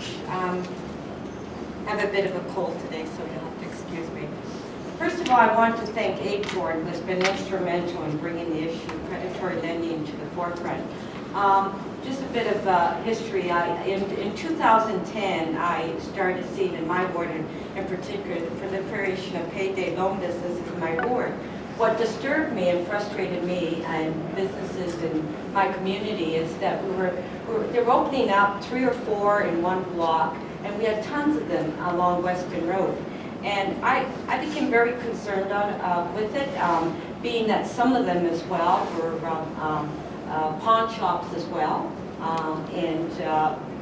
much. I have a bit of a cold today, so you'll have to excuse me. First of all, I want to thank ACORN, who has been instrumental in bringing the issue of predatory lending to the forefront. Just a bit of history. In 2010, I started seeing in my ward, in particular, the proliferation of payday loan businesses in my ward. What disturbed me and frustrated me and businesses in my community is that they were opening up 3 or 4 in one block, and we had tons of them along Western Road. And I became very concerned with it, being that some of them as well were pawn shops as well,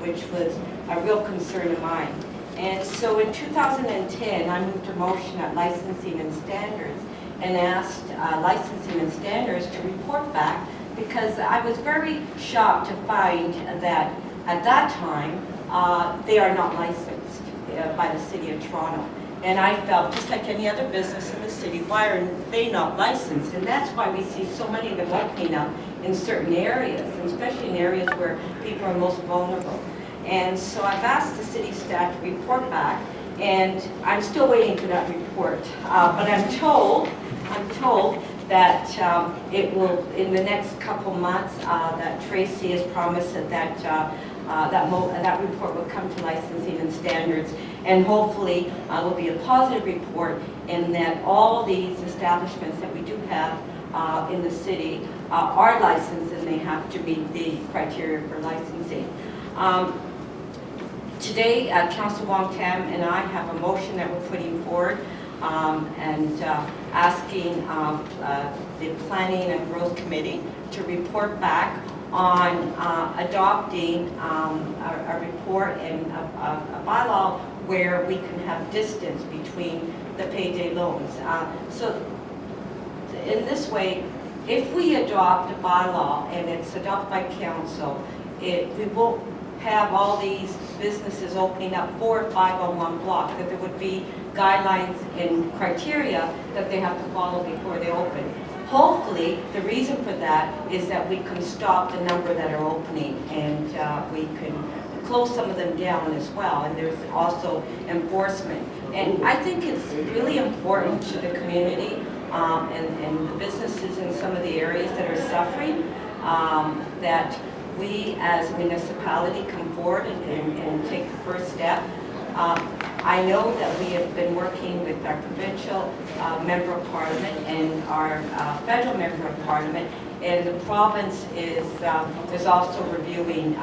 which was a real concern of mine. And so in 2010, I moved a motion at Licensing and Standards and asked Licensing and Standards to report back, because I was very shocked to find that at that time they are not licensed by the City of Toronto. And I felt, just like any other business in the city, why are they not licensed? And that's why we see so many of them opening up in certain areas, and especially in areas where people are most vulnerable. And so I've asked the city staff to report back, and I'm still waiting for that report. But I'm told that it will, in the next couple months, that Tracy has promised that report will come to Licensing and Standards, and hopefully will be a positive report in that all these establishments that we do have in the city are licensed, and they have to meet the criteria for licensing. Today, Councillor Wong-Tam and I have a motion that we're putting forward and asking the Planning and Growth Committee to report back on adopting a report and a bylaw where we can have distance between the payday loans. So in this way, if we adopt a bylaw and it's adopted by council, we won't have all these businesses opening up 4 or 5 on one block, that there would be guidelines and criteria that they have to follow before they open. Hopefully, the reason for that is that we can stop the number that are opening, and we can close some of them down as well, and there's also enforcement. And I think it's really important to the community and the businesses in some of the areas that are suffering, that we as a municipality come forward and take the first step. I know that we have been working with our provincial member of parliament and our federal member of parliament, and the province is also reviewing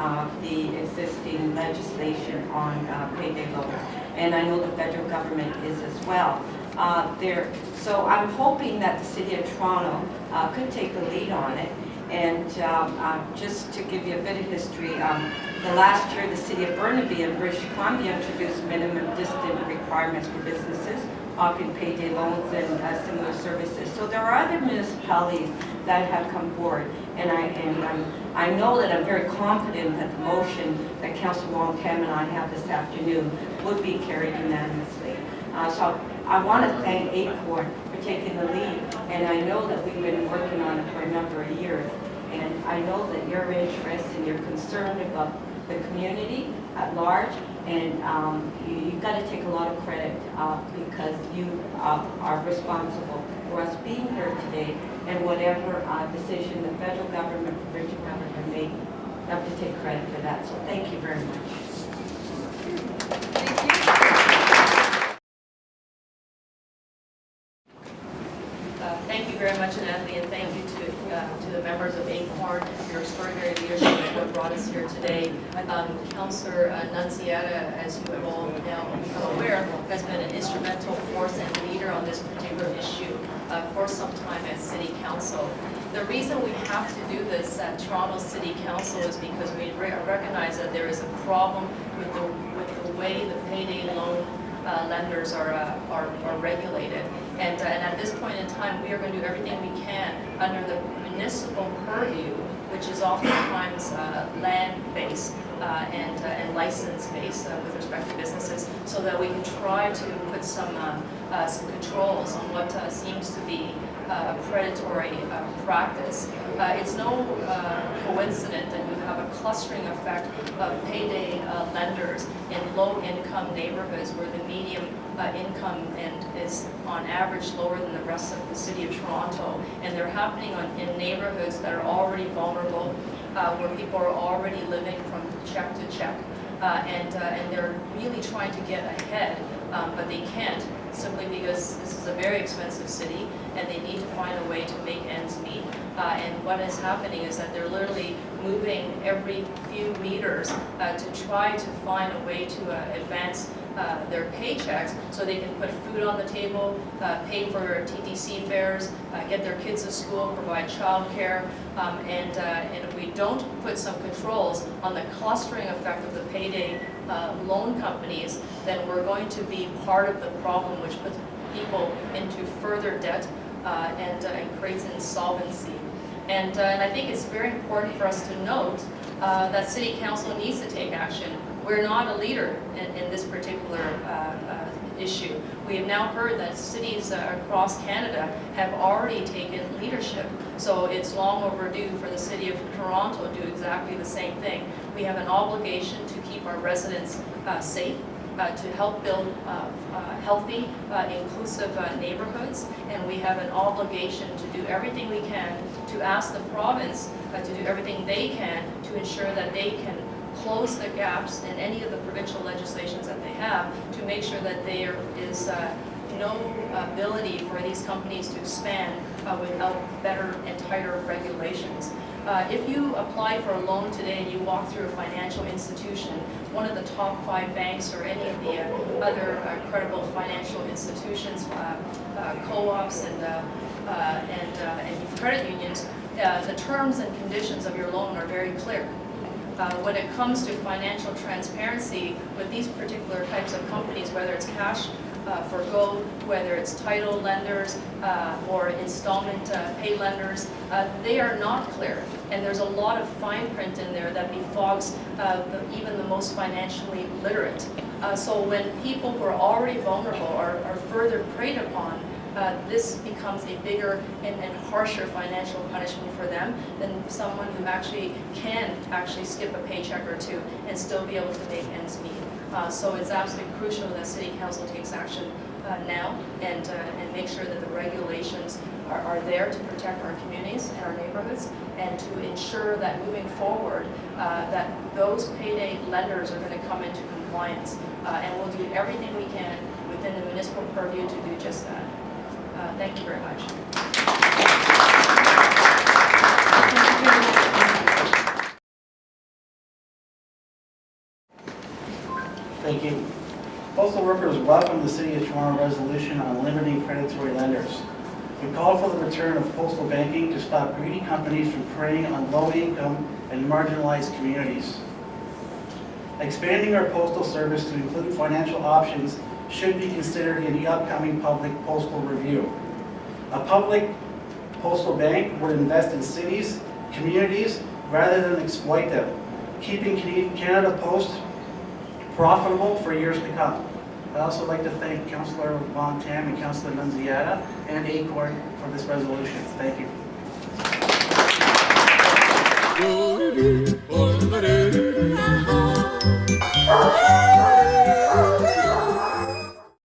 the existing legislation on payday loans, and I know the federal government is as well. So I'm hoping that the City of Toronto could take the lead on it. And just to give you a bit of history, the last year the City of Burnaby in British Columbia introduced minimum distance requirements for businesses offering payday loans and similar services. So there are other municipalities that have come forward, and I know that I'm very confident that the motion that Councillor Wong-Tam and I have this afternoon would be carried unanimously. So I want to thank ACORN for taking the lead, and I know that we've been working on it for a number of years, and I know that you're interested and you're concerned about the community at large, and you've got to take a lot of credit because you are responsible for us being here today, and whatever decision the federal government, provincial government made, you have to take credit for that. So thank you very much. Thank you. Thank you very much, Natalie, and thank you to the members of ACORN for your extraordinary leadership and what brought us here today. Councillor Nunzia, as you have all now become aware, has been an instrumental force and leader on this particular issue for some time at City Council. The reason we have to do this at Toronto City Council is because we recognize that there is a problem with the way the payday loan lenders are regulated. And at this point in time, we are going to do everything we can under the municipal purview, which is oftentimes land-based and license-based with respect to businesses, so that we can try to put some some controls on what seems to be a predatory practice. It's no coincidence that you have a clustering effect of payday lenders in low-income neighborhoods where the median income is on average lower than the rest of the city of Toronto, and they're happening in neighborhoods that are already vulnerable, where people are already living from check to check, and they're really trying to get ahead, but they can't, simply because this is a very expensive city and they need to find a way to make ends meet. And what is happening is that they're literally moving every few meters to try to find a way to advance their paychecks so they can put food on the table, pay for TTC fares, get their kids to school, provide childcare, and if we don't put some controls on the clustering effect of the payday loan companies, then we're going to be part of the problem, which puts people into further debt and creates insolvency. And I think it's very important for us to note that City Council needs to take action. We're not a leader in this particular issue. We have now heard that cities across Canada have already taken leadership, so it's long overdue for the City of Toronto to do exactly the same thing. We have an obligation to keep our residents safe, to help build healthy, inclusive neighborhoods, and we have an obligation to do everything we can to ask the province to do everything they can to ensure that they can close the gaps in any of the provincial legislations that they have to make sure that there is no ability for these companies to expand without better and tighter regulations. If you apply for a loan today and you walk through a financial institution, one of the top 5 banks or any of the other credible financial institutions, co-ops and credit unions, the terms and conditions of your loan are very clear. When it comes to financial transparency with these particular types of companies, whether it's cash for go, whether it's title lenders or installment pay lenders, they are not clear. And there's a lot of fine print in there that befogs even the most financially literate. So when people who are already vulnerable are further preyed upon, this becomes a bigger and harsher financial punishment for them than someone who actually can skip a paycheck or two and still be able to make ends meet. So it's absolutely crucial that City Council takes action now and make sure that the regulations are there to protect our communities and our neighborhoods, and to ensure that moving forward that those payday lenders are going to come into compliance, and we'll do everything we can within the municipal purview to do just that. Thank you very much. Thank you. Postal workers welcome the City of Toronto resolution on limiting predatory lenders. We call for the return of postal banking to stop greedy companies from preying on low-income and marginalized communities. Expanding our postal service to include financial options should be considered in the upcoming public postal review. A public postal bank would invest in cities, communities, rather than exploit them, keeping Canada Post profitable for years to come. I'd also like to thank Councillor Wong-Tam and Councillor Nunzia and ACORN for this resolution. Thank you.